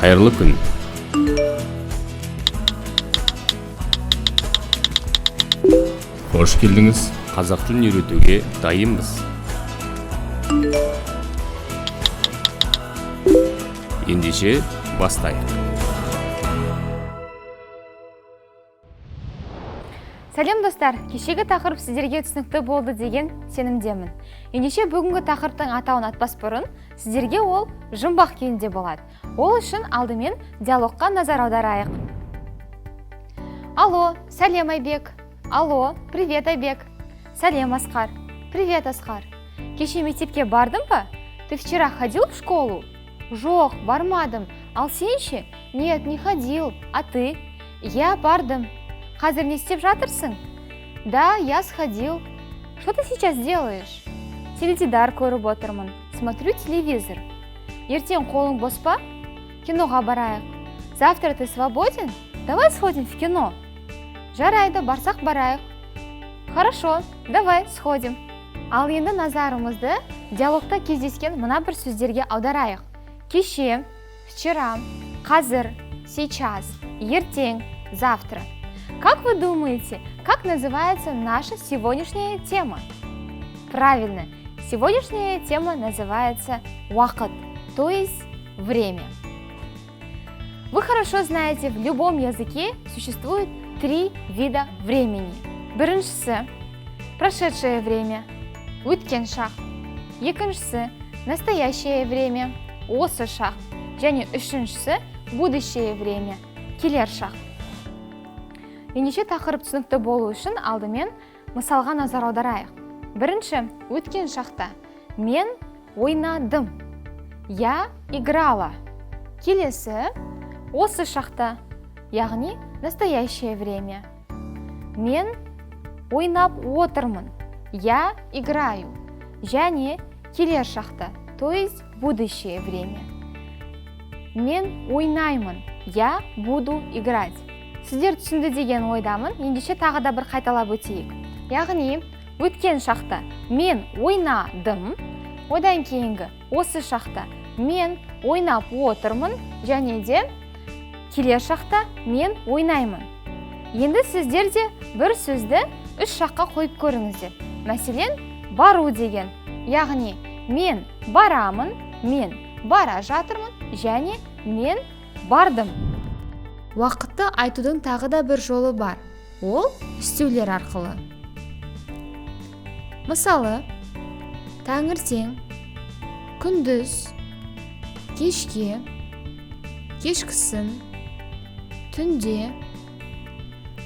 Қайырлы күн. Қош келдіңіз. Қазақ тілін үйретуге дайынбыз. Ендеше бастайық. Сәлем достар, кешегі тақырып сіздерге түсінікті болды деген сенімдемін. Ендеше бүгінгі тақырыптың атауын атпас бұрын, сіздерге ол жұмбақ күйінде болады. Ол үшін алдымен диалогқа назар аударайық. Алло, сәлем Айбек. Алло, привет Айбек. Сәлем Асқар. Привет Асқар. Кеше мектепке бардың ба? Ты вчера ходил в школу? Жоқ, бармадым. Ал сен ше? Нет, не ходил. А ты? Я бардым. Қазір не істеп жатырсың? Да, я сходил. Что ты сейчас делаешь? Теледидар көріп отырмын. Смотрю телевизор. Ертең қолың бос па? Киноға барайық. Завтра ты свободен? Давай сходим в кино. Жарайды, барсақ барайық. Хорошо, давай сходим. Ал енді назарымызды диалогта кездескен мына бір сөздерге аударайық. Кеше, вчера, қазір, сейчас, ертең, завтра. Как вы думаете, как называется наша сегодняшняя тема? Правильно, сегодняшняя тема называется вақыт, то есть время. Вы хорошо знаете, в любом языке существует 3 вида времени. Біріншісі – прошедшее время, өткен шақ. Екіншісі – настоящее время, осы шақ. Және үшіншісі – будущее время, келер шақ. Ендеше тақырып түсінікті болу үшін алдымен мысалға назар аударайық. Бірінші, өткен шақта мен ойнадым. Я играла. Келесі, осы шақта, яғни настоящее время. Мен ойнап отырмын. Я играю. Және келер шақта, то есть будущее время. Мен ойнаймын. Я буду играть. Сіздер түсінді деген ойдамын. Ендеше тағы да бір қайталап өтейік. Яғни, өткен шақта мен ойнадым. Одан кейінгі осы шақта мен ойнап отырмын. Және де келер шақта мен ойнаймын. Енді сіздер де бір сөзді 3 шаққа қойып көріңіздер. Мәселен, бару деген. Яғни, мен барамын, мен бара жатырмын, және мен бардым. Уақытты айтудың тағы да бір жолы бар. Ол істеулер арқылы. Мысалы, таңертең, күндіз, кешке, кешкісін, түнде,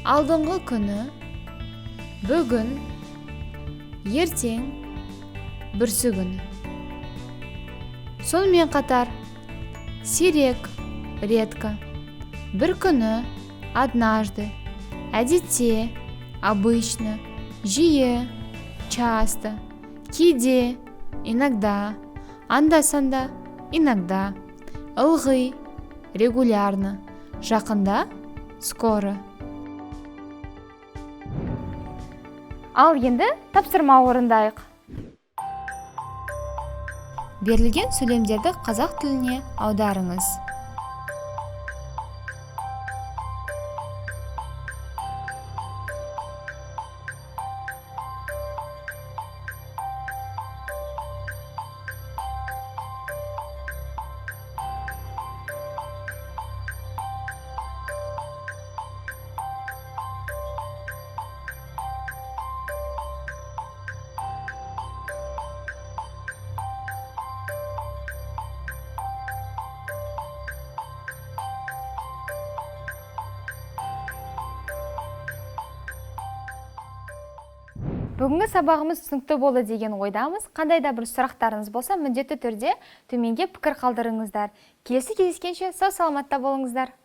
алдыңғы күні, бүгін, ертең, бүрсі күні. Сонымен қатар, сирек, редко, бір күні, однажды, әдетте, обычно, жиі, часто, кейде, иногда, анда-санда, иногда, ылғи, регулярно, жақында, скоро. Ал енді тапсырма орындайық. Берілген сөйлемдерді қазақ тіліне аударыңыз. Бүгінгі сабағымыз түсінікті болды деген ойдамыз. Қандай да бір сұрақтарыңыз болса, міндетті түрде төменге пікір қалдырыңыздар. Келесі кездескенше сау саламатта болыңыздар.